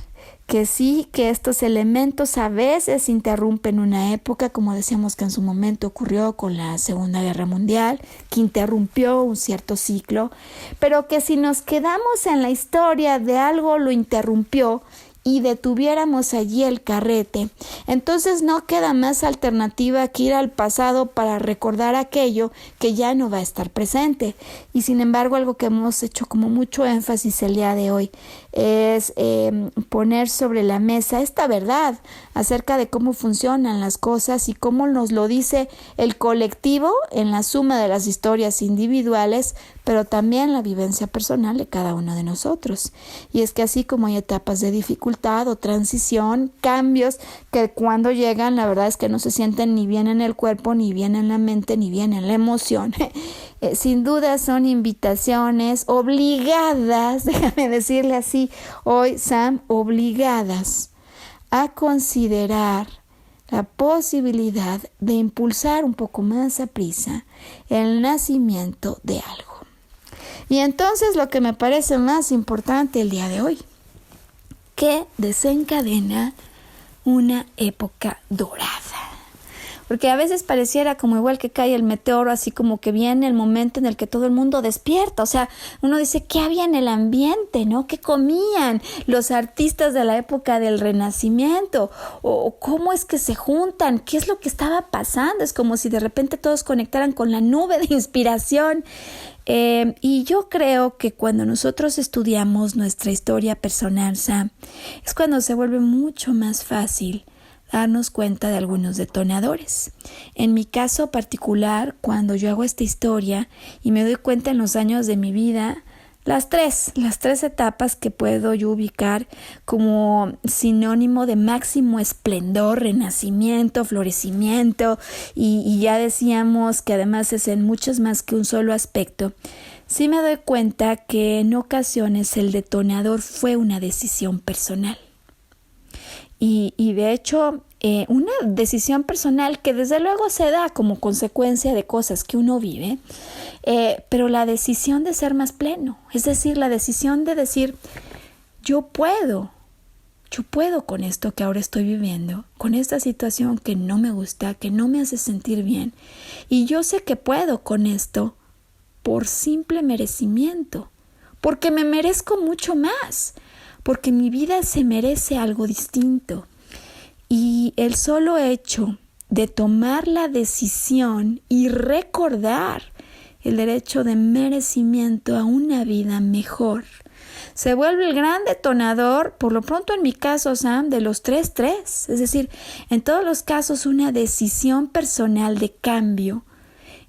que sí, que estos elementos a veces interrumpen una época, como decíamos que en su momento ocurrió con la Segunda Guerra Mundial, que interrumpió un cierto ciclo, pero que si nos quedamos en la historia de algo lo interrumpió y detuviéramos allí el carrete, entonces no queda más alternativa que ir al pasado para recordar aquello que ya no va a estar presente. Y sin embargo, algo que hemos hecho como mucho énfasis el día de hoy es poner sobre la mesa esta verdad acerca de cómo funcionan las cosas y cómo nos lo dice el colectivo en la suma de las historias individuales, pero también la vivencia personal de cada uno de nosotros. Y es que así como hay etapas de dificultad o transición, cambios que cuando llegan, la verdad es que no se sienten ni bien en el cuerpo, ni bien en la mente, ni bien en la emoción. Sin duda son invitaciones obligadas, déjame decirle así hoy, Sam, obligadas a considerar la posibilidad de impulsar un poco más a prisa el nacimiento de algo. Y entonces lo que me parece más importante el día de hoy, ¿qué desencadena una época dorada? Porque a veces pareciera como igual que cae el meteoro, así como que viene el momento en el que todo el mundo despierta. O sea, uno dice, ¿qué había en el ambiente, no? ¿Qué comían los artistas de la época del Renacimiento? ¿O cómo es que se juntan? ¿Qué es lo que estaba pasando? Es como si de repente todos conectaran con la nube de inspiración. Y yo creo que cuando nosotros estudiamos nuestra historia personal, Sam, es cuando se vuelve mucho más fácil darnos cuenta de algunos detonadores. En mi caso particular, cuando yo hago esta historia y me doy cuenta en los años de mi vida, las tres etapas que puedo yo ubicar como sinónimo de máximo esplendor, renacimiento, florecimiento, y ya decíamos que además es en muchos más que un solo aspecto. Sí me doy cuenta que en ocasiones el detonador fue una decisión personal. Y de hecho, una decisión personal que desde luego se da como consecuencia de cosas que uno vive, pero la decisión de ser más pleno, es decir, la decisión de decir, yo puedo con esto que ahora estoy viviendo, con esta situación que no me gusta, que no me hace sentir bien, y yo sé que puedo con esto por simple merecimiento, porque me merezco mucho más, porque mi vida se merece algo distinto. Y el solo hecho de tomar la decisión y recordar el derecho de merecimiento a una vida mejor se vuelve el gran detonador, por lo pronto en mi caso, Sam, de los 3-3. Es decir, en todos los casos una decisión personal de cambio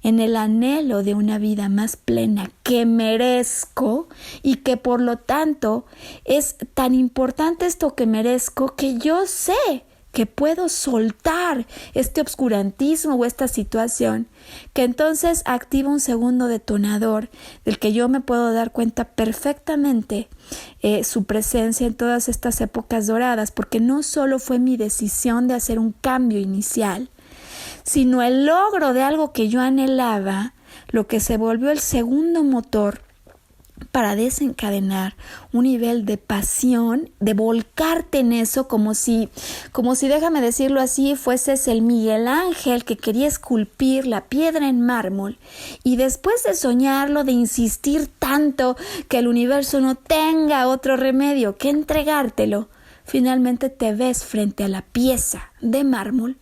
en el anhelo de una vida más plena que merezco, y que por lo tanto es tan importante esto que merezco que yo sé que puedo soltar este obscurantismo o esta situación, que entonces activa un segundo detonador del que yo me puedo dar cuenta perfectamente su presencia en todas estas épocas doradas, porque no solo fue mi decisión de hacer un cambio inicial, sino el logro de algo que yo anhelaba, lo que se volvió el segundo motor para desencadenar un nivel de pasión, de volcarte en eso, como si, déjame decirlo así, fueses el Miguel Ángel que quería esculpir la piedra en mármol, y después de soñarlo, de insistir tanto que el universo no tenga otro remedio que entregártelo, finalmente te ves frente a la pieza de mármol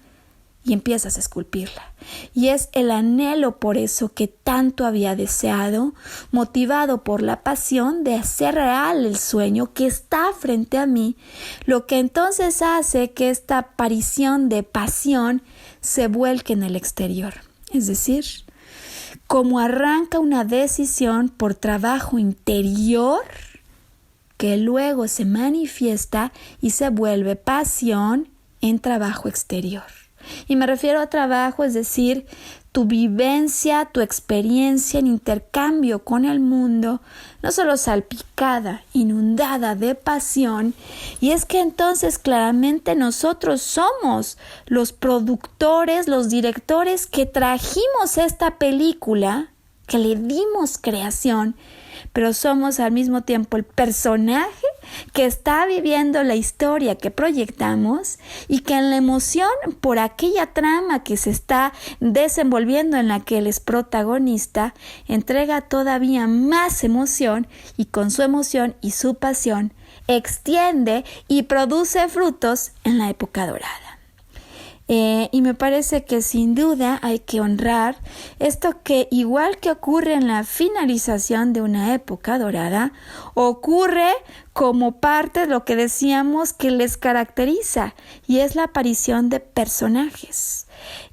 y empiezas a esculpirla. Y es el anhelo por eso que tanto había deseado, motivado por la pasión de hacer real el sueño que está frente a mí, lo que entonces hace que esta aparición de pasión se vuelque en el exterior. Es decir, como arranca una decisión por trabajo interior, que luego se manifiesta y se vuelve pasión en trabajo exterior. Y me refiero a trabajo, es decir, tu vivencia, tu experiencia en intercambio con el mundo, no solo salpicada, inundada de pasión. Y es que entonces claramente nosotros somos los productores, los directores que trajimos esta película, que le dimos creación, pero somos al mismo tiempo el personaje que está viviendo la historia que proyectamos, y que en la emoción por aquella trama que se está desenvolviendo en la que él es protagonista, entrega todavía más emoción, y con su emoción y su pasión extiende y produce frutos en la época dorada. Y me parece que sin duda hay que honrar esto que, igual que ocurre en la finalización de una época dorada, ocurre como parte de lo que decíamos que les caracteriza, y es la aparición de personajes.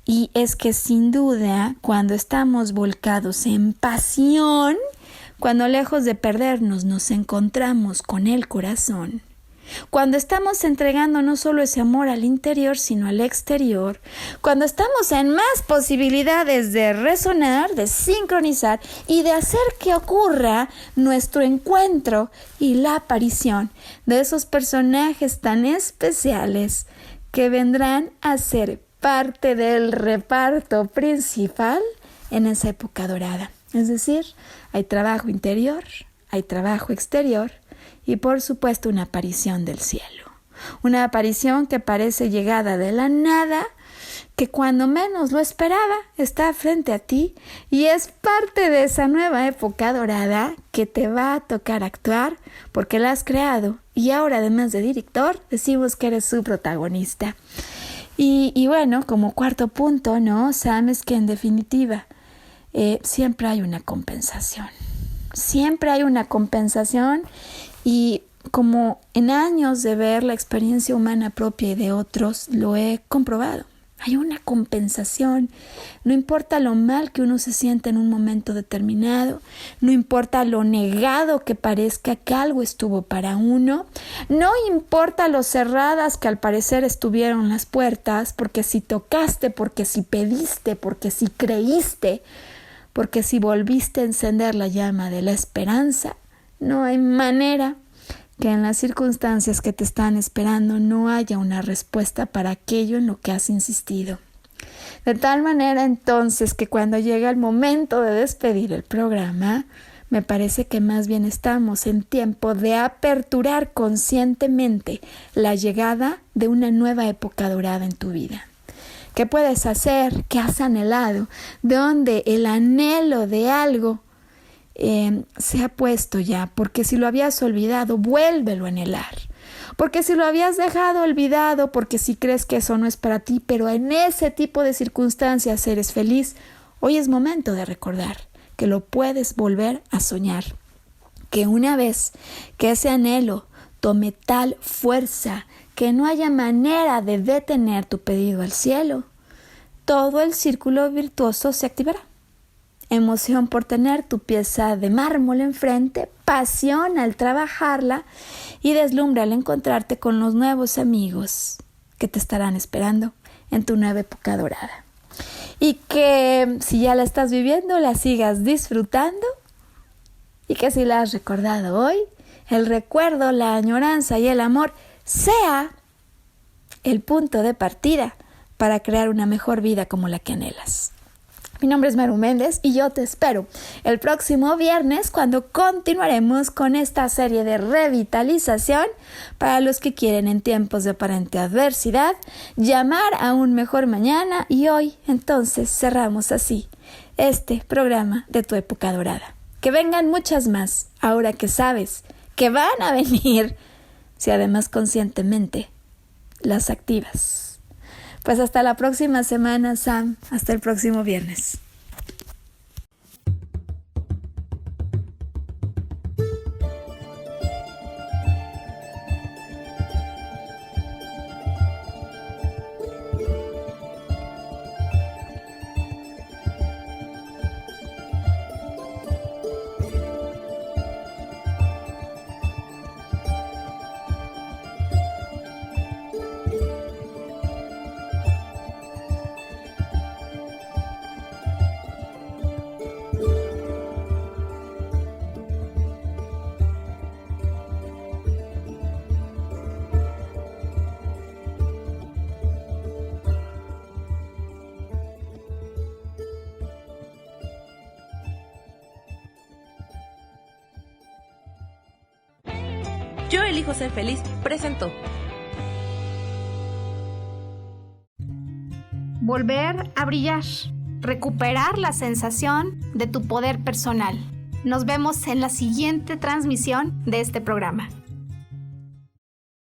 Y es que sin duda, cuando estamos volcados en pasión, cuando lejos de perdernos nos encontramos con el corazón, cuando estamos entregando no solo ese amor al interior, sino al exterior, cuando estamos en más posibilidades de resonar, de sincronizar y de hacer que ocurra nuestro encuentro y la aparición de esos personajes tan especiales que vendrán a ser parte del reparto principal en esa época dorada. Es decir, hay trabajo interior, hay trabajo exterior, y por supuesto una aparición del cielo. Una aparición que parece llegada de la nada, que cuando menos lo esperaba está frente a ti, y es parte de esa nueva época dorada que te va a tocar actuar porque la has creado, y ahora además de director decimos que eres su protagonista. Y bueno, como cuarto punto, ¿no? Sabes que en definitiva siempre hay una compensación. Siempre hay una compensación y como en años de ver la experiencia humana propia y de otros, lo he comprobado. Hay una compensación. No importa lo mal que uno se sienta en un momento determinado, no importa lo negado que parezca que algo estuvo para uno, no importa lo cerradas que al parecer estuvieron las puertas, porque si tocaste, porque si pediste, porque si creíste, porque si volviste a encender la llama de la esperanza, no hay manera que en las circunstancias que te están esperando no haya una respuesta para aquello en lo que has insistido. De tal manera entonces que cuando llega el momento de despedir el programa, me parece que más bien estamos en tiempo de aperturar conscientemente la llegada de una nueva época dorada en tu vida. ¿Qué puedes hacer? ¿Qué has anhelado? ¿De dónde el anhelo de algo se ha puesto ya? Porque si lo habías olvidado, vuélvelo a anhelar. Porque si lo habías dejado olvidado, porque si crees que eso no es para ti, pero en ese tipo de circunstancias eres feliz, hoy es momento de recordar que lo puedes volver a soñar. Que una vez que ese anhelo tome tal fuerza que no haya manera de detener tu pedido al cielo, todo el círculo virtuoso se activará. Emoción por tener tu pieza de mármol enfrente, pasión al trabajarla y deslumbre al encontrarte con los nuevos amigos que te estarán esperando en tu nueva época dorada. Y que si ya la estás viviendo, la sigas disfrutando y que si la has recordado hoy, el recuerdo, la añoranza y el amor sea el punto de partida para crear una mejor vida como la que anhelas. Mi nombre es Maru Méndez y yo te espero el próximo viernes cuando continuaremos con esta serie de revitalización para los que quieren en tiempos de aparente adversidad llamar a un mejor mañana, y hoy entonces cerramos así este programa de tu época dorada. Que vengan muchas más ahora que sabes que van a venir si además conscientemente las activas. Pues hasta la próxima semana, Sam. Hasta el próximo viernes. Yo elijo ser feliz presentó. Volver a brillar. Recuperar la sensación de tu poder personal. Nos vemos en la siguiente transmisión de este programa.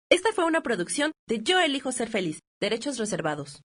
Esta fue una producción de Yo elijo ser feliz. Derechos reservados.